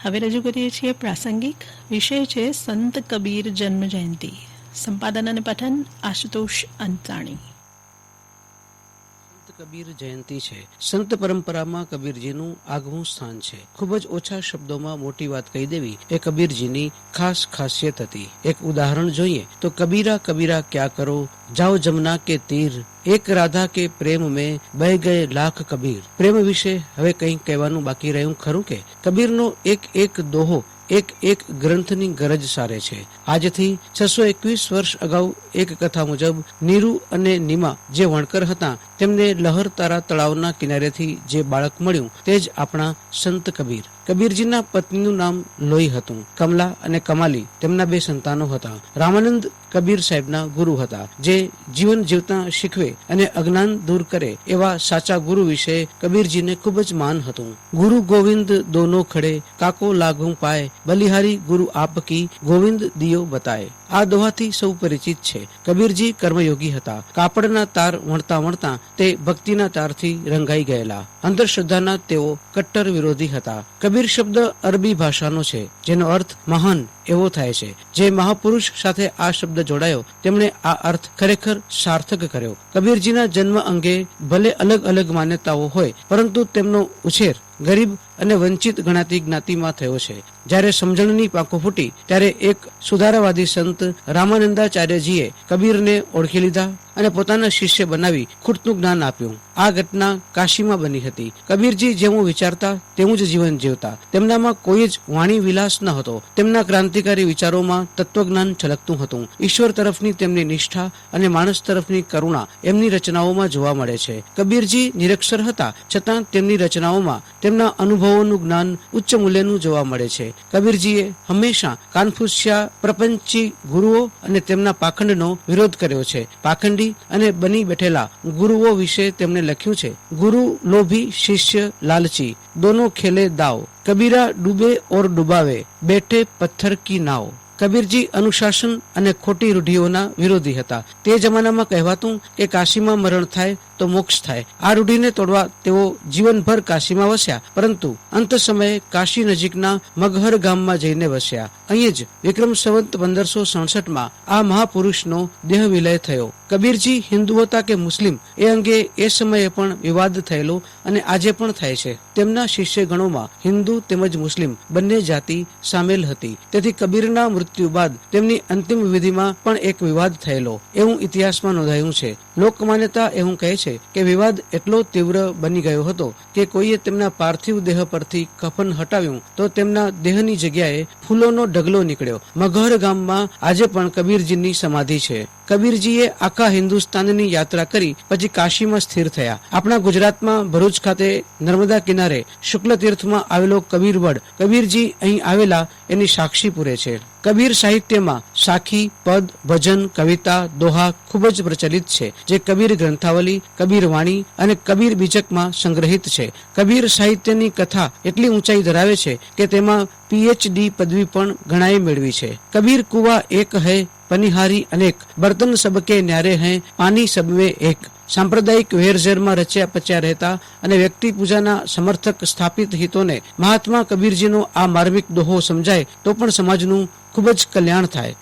હવે રજૂ કરીએ છીએ પ્રાસંગિક. વિષય છે સંત કબીર જન્મ જયંતિ. સંપાદન અને પઠન આશુતોષ અંતાણી. સંત કબીર જયંતિ છે. સંત પરંપરામાં કબીરજીનું આગવું સ્થાન છે. ખૂબ જ ઓછા શબ્દોમાં મોટી વાત કહી દેવી એ કબીરજીની ખાસ ખાસિયત હતી. એક ઉદાહરણ જોઈએ તો કબીરા કબીરા ક્યા કરો, જાઓ જમના કે તીર, એક રાધા કે પ્રેમ में બહ ગયે લાખ કબીર. પ્રેમ વિશે હવે કંઈ કહેવાનું બાકી રહ્યું ખરું કે? કબીરનો એક એક દોહો એક એક ગ્રંથની ગરજ સારે છે. આજથી 621 વર્ષ અગાઉ એક કથા મુજબ નીરુ અને નીમા જે વણકર હતા તેમને લહરતારા તળાવના કિનારેથી જે બાળક મળ્યું તે જ આપણા સંત કબીર. કબીરજીના પત્નીનું નામ લોહી હતું. કમલા અને કમાલી તેમના બે સંતાનો હતા. રામાનંદ કબીર સાહેબના ગુરુ હતા, જે જીવન જીવતા શીખવે અને અજ્ઞાન દૂર કરે એવા સાચા ગુરુ વિશે કબીરજીને ખૂબ જ માન હતું. ગુરુ ગોવિંદ દોનો ખડે, કાકો લાગુ પાય, બલિહારી ગુરુ આપ કી, ગોવિંદ દિયો બતાય. આ દોહાથી સૌ પરિચિત છે. કબીરજી કર્મયોગી હતા. કાપડના તાર વણતા વણતા તે ભક્તિના તારથી રંગાઈ ગયેલા. અંધશ્રદ્ધાના તેઓ કટ્ટર વિરોધી હતા. કબીર શબ્દ અરબી ભાષાનો છે, જેનો અર્થ મહાન એવો થાય છે. જે મહાપુરુષ સાથે આ શબ્દ જોડાયો તેમણે આ અર્થ ખરેખર સાર્થક કર્યો. કબીરજીના જન્મ અંગે ભલે અલગ અલગ માન્યતાઓ હોય, પરંતુ તેમનો ઉછેર ગરીબ અને વંચિત ગણાતી જ્ઞાતિમાં થયો છે. જ્યારે સમજણની પાંખો ફૂટી ત્યારે એક સુધારાવાદી સંત રામાનંદાચાર્યજીએ કબીરને ઓળખી લીધા અને પોતાના શિષ્ય બનાવી ખૂટનું જ્ઞાન આપ્યું. આ ઘટના કાશીમાં બની હતી. કબીરજી જેવું વિચારતા તેવું જ જીવન જીવતા. તેમનામાં કોઈ જ વાણી વિલાસ ન હતો. તેમના ક્રાંતિકારી વિચારોમાં તત્વજ્ઞાન છલકતું હતું. ઈશ્વર તરફની તેમની નિષ્ઠા અને માણસ તરફની કરુણા એમની રચનાઓમાં જોવા મળે છે. કબીરજી નિરક્ષર હતા, છતાં તેમની રચનાઓમાં તેમના અનુભવોનું જ્ઞાન ઉચ્ચ મૂલ્યનું જોવા મળે છે. કબીરજીએ હંમેશા કાનફૂસ્યા પ્રપંચી ગુરુઓ અને તેમના પાખંડનો વિરોધ કર્યો છે. પાખંડી અને બની બેઠેલા ગુરુઓ વિશે તેમણે લખ્યું છે, ગુરુ લોભી શિષ્ય લાલચી, દોનો ખેલે દાવ, કબીરા ડૂબે ઓર ડુબાવે, બેઠે પથ્થર કી નાવ. કબીરજી અનુશાસન અને ખોટી રૂઢિઓના વિરોધી હતા. તે જમાનામાં કહેવાતું કે કાશીમાં મરણ થાય તો મોક્ષ થાય. આ રૂઢિને તોડવા તેઓ જીવનભર કાશીમાં વસ્યા, પરંતુ અંત સમયે કાશી નજીકના મગહર ગામમાં જઈને વસ્યા. અહીં જ વિક્રમ સંવત 1567માં આ મહાપુરુષનો દેહ વિલય થયો. કબીરજી હિન્દુ હતા કે મુસ્લિમ એ અંગે એ સમયે પણ વિવાદ થયેલો અને આજે પણ થાય છે. તેમના શિષ્ય ગણોમાં હિન્દુ તેમજ મુસ્લિમ બંને જાતિ સામેલ હતી. તેથી કબીરના મૃત્યુ બાદ તેમની અંતિમ વિધિમાં પણ એક વિવાદ થયેલો એવું ઇતિહાસમાં નોંધાયું છે. લોકમાન્યતા એવું કહે છે કે વિવાદ એટલો તીવ્ર બની ગયો હતો કે કોઈએ તેમના પાર્થિવ દેહ પરથી કફન હટાવ્યું તો તેમના દેહની જગ્યાએ ફૂલોનો ઢગલો નીકળ્યો. મગહર ગામમાં આજે પણ કબીરજીની સમાધિ છે. કબીરજીએ આખા હિન્દુસ્તાનની યાત્રા કરી પછી કાશીમાં સ્થિર થયા. આપણા ગુજરાતમાં ભરૂચ ખાતે નર્મદા કિનારે શુક્લ તીર્થમાં આવેલો કબીરવડ કબીરજી અહીં આવેલા એની સાક્ષી પૂરે છે. કબીર સાહિત્યમાં સાખી, પદ, ભજન, કવિતા, દોહા ખૂબ જ પ્રચલિત છે, જે કબીર ગ્રંથાવલી, કબીર વાણી અને કબીર બીજકમાં સંગ્રહિત છે. કબીર સાહિત્યની કથા એટલી ઊંચાઈ ધરાવે છે કે તેમાં PhD પદવી પણ ઘણાએ મેળવી છે. કબીર કુવા એક હૈ, પનિહારી અનેક, બર્તન સબકે ન્યારે હૈ, પાની સબમે એક. સાંપ્રદાયિક વેરઝેરમાં રચ્યા પચ્યા રહેતા અને વ્યક્તિ પૂજાના સમર્થક સ્થાપિત હિતોને મહાત્મા કબીરજીનો આ માર્મિક દોહો સમજાય તો પણ સમાજનું ખૂબ જ કલ્યાણ થાય.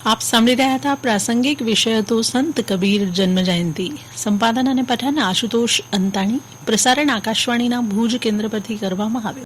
આપ સાંભળી રહ્યા હતા પ્રાસંગિક. વિષય હતો સંત કબીર જન્મ જયંતિ. સંપાદન અને પઠન આશુતોષ અંતાણી. પ્રસારણ આકાશવાણીના ભુજ કેન્દ્ર પરથી કરવામાં આવ્યું.